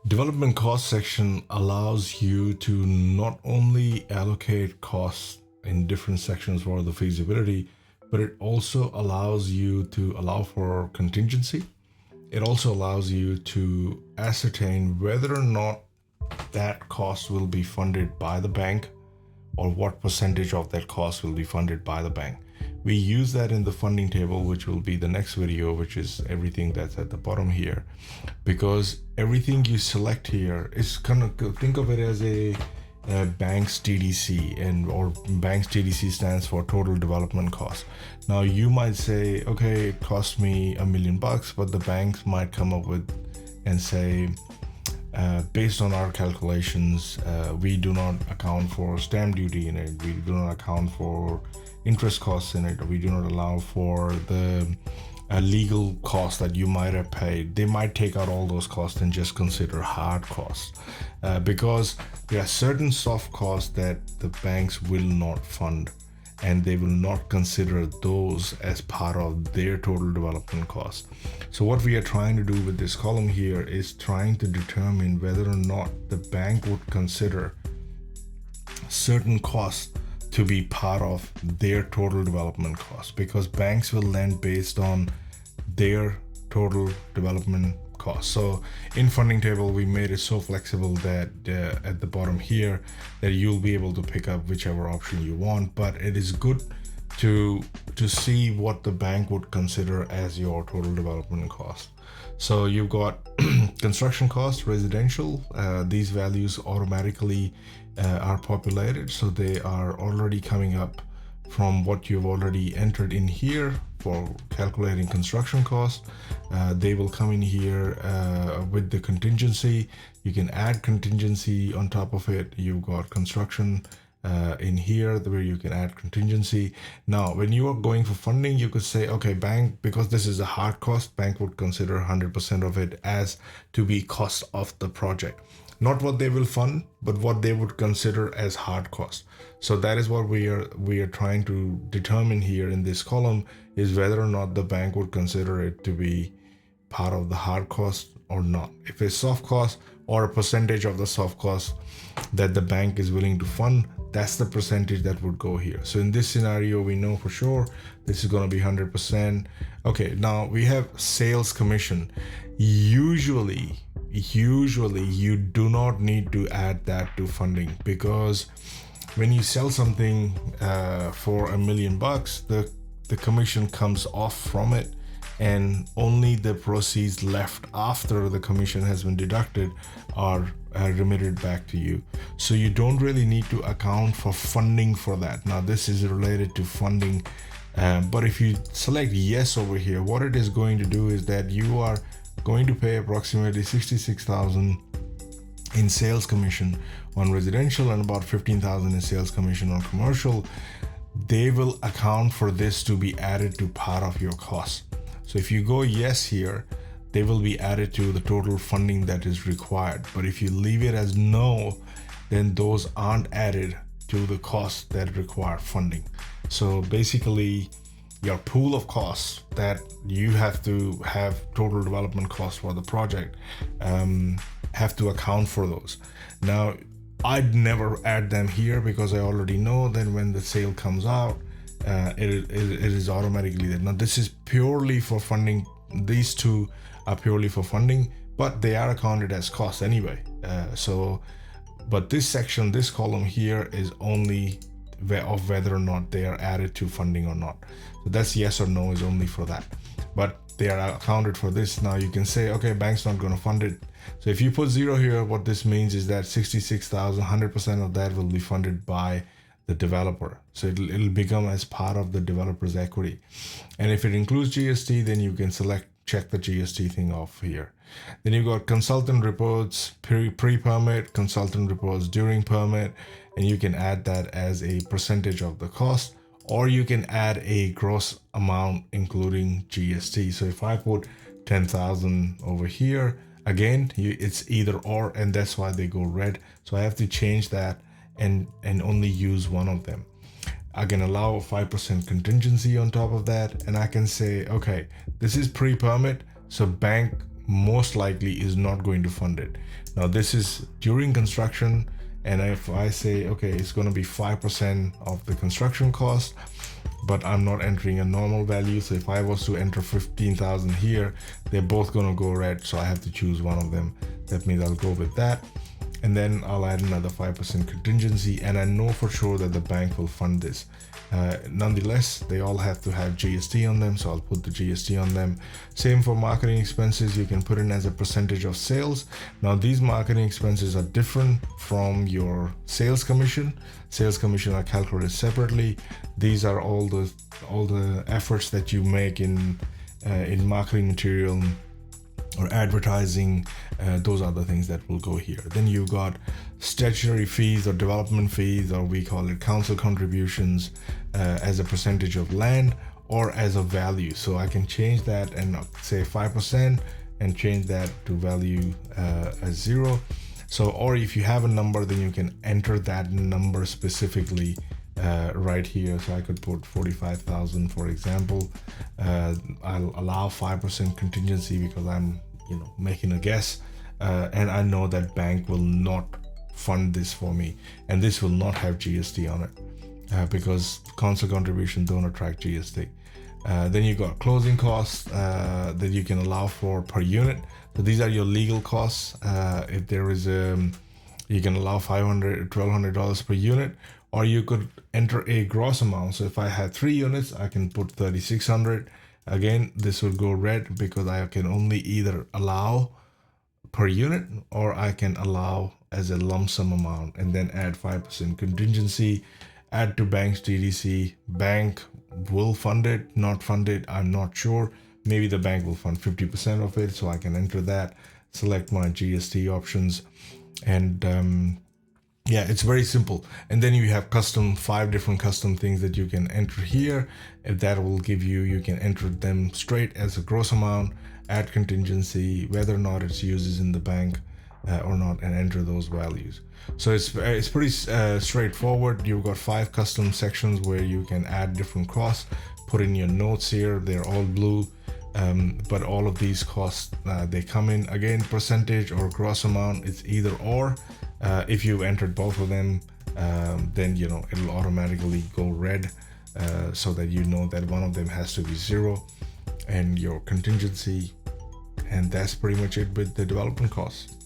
Development cost section allows you to not only allocate costs in different sections for the feasibility, but it also allows you to allow for contingency. It also allows you to ascertain whether or not that cost will be funded by the bank or what percentage of that cost will be funded by the bank. We use that in the funding table, which will be the next video, which is everything that's at the bottom here, because everything you select here is kind of, think of it as a bank's TDC, and or bank's TDC stands for total development cost. Now you might say, okay, it cost me $1 million, but the banks might come up with and say, based on our calculations, we do not account for stamp duty in it, we do not account for interest costs in it, or we do not allow for the legal costs that you might have paid. They might take out all those costs and just consider hard costs, because there are certain soft costs that the banks will not fund, and they will not consider those as part of their total development cost. So what we are trying to do with this column here is trying to determine whether or not the bank would consider certain costs to be part of their total development cost, because banks will lend based on their total development cost. So in funding table, we made it so flexible that at the bottom here that you'll be able to pick up whichever option you want, but it is good to see what the bank would consider as your total development cost. So you've got construction costs, residential, these values automatically are populated, so they are already coming up from what you've already entered in here for calculating construction costs. They will come in here with the contingency. You can add contingency on top of it. You've got construction in here where you can add contingency. Now when you are going for funding, you could say, okay, bank, because this is a hard cost, bank would consider 100% of it as to be cost of the project, not what they will fund, but what they would consider as hard cost. So that is what we are trying to determine here in this column, is whether or not the bank would consider it to be part of the hard cost or not. If it's soft cost or a percentage of the soft cost that the bank is willing to fund, that's the percentage that would go here. So in this scenario, we know for sure this is going to be 100%. Okay, now we have sales commission. Usually you do not need to add that to funding, because when you sell something for $1 million, the commission comes off from it, and only the proceeds left after the commission has been deducted are remitted back to you. So you don't really need to account for funding for that. Now this is related to funding, but if you select yes over here, what it is going to do is that you are going to pay approximately $66,000 in sales commission on residential and about $15,000 in sales commission on commercial. They will account for this to be added to part of your cost. So if you go yes here, they will be added to the total funding that is required. But if you leave it as no, then those aren't added to the costs that require funding. So basically, your pool of costs that you have to have total development costs for the project have to account for those. Now, I'd never add them here because I already know that when the sale comes out, it is automatically there. Now, this is purely for funding. These two are purely for funding, but they are accounted as costs anyway. But this section, this column here is only of whether or not they are added to funding or not. So that's yes or no is only for that, but they are accounted for this. Now you can say, okay, bank's not going to fund it. So if you put 0 here, what this means is that 66,000, 100% of that will be funded by the developer. So it'll become as part of the developer's equity. And if it includes GST, then you can check the GST thing off here. Then you've got consultant reports pre-permit, consultant reports during permit, and you can add that as a percentage of the cost, or you can add a gross amount including GST. So if I put 10,000 over here, again, it's either or, and that's why they go red. So I have to change that and only use one of them. I can allow a 5% contingency on top of that, and I can say, okay, this is pre-permit, so bank most likely is not going to fund it. Now this is during construction, and if I say, okay, it's going to be 5% of the construction cost, but I'm not entering a normal value. So if I was to enter 15,000 here, they're both going to go red. So I have to choose one of them. That means I'll go with that. And then I'll add another 5% contingency. And I know for sure that the bank will fund this. Nonetheless, they all have to have GST on them. So I'll put the GST on them. Same for marketing expenses. You can put in as a percentage of sales. Now these marketing expenses are different from your sales commission. Sales commission are calculated separately. These are all the efforts that you make in marketing material or advertising. Those are the things that will go here. Then you got statutory fees or development fees, or we call it council contributions, as a percentage of land or as a value. So I can change that and say 5% and change that to value as 0. So, or if you have a number, then you can enter that number specifically right here. So I could put 45,000, for example. I'll allow 5% contingency because I'm, making a guess, and I know that bank will not fund this for me, and this will not have GST on it because council contributions don't attract GST. Then you got closing costs that you can allow for per unit. So these are your legal costs. If there is you can allow $500, $1,200 per unit, or you could enter a gross amount. So if I had 3 units, I can put 3,600. Again, this will go red because I can only either allow per unit or I can allow as a lump sum amount, and then add 5% contingency, add to bank's TDC. Bank will fund it, not fund it, I'm not sure. Maybe the bank will fund 50% of it, so I can enter that, select my GST options, and yeah, it's very simple. And then you have 5 different custom things that you can enter here. If that will give you can enter them straight as a gross amount, add contingency, whether or not it's uses in the bank or not, and enter those values. So it's pretty straightforward. You've got 5 custom sections where you can add different costs, put in your notes here. They're all blue, but all of these costs, they come in again, percentage or gross amount. It's either or. If you've entered both of them, then it'll automatically go red, so that that one of them has to be 0, and your contingency. And that's pretty much it with the development costs.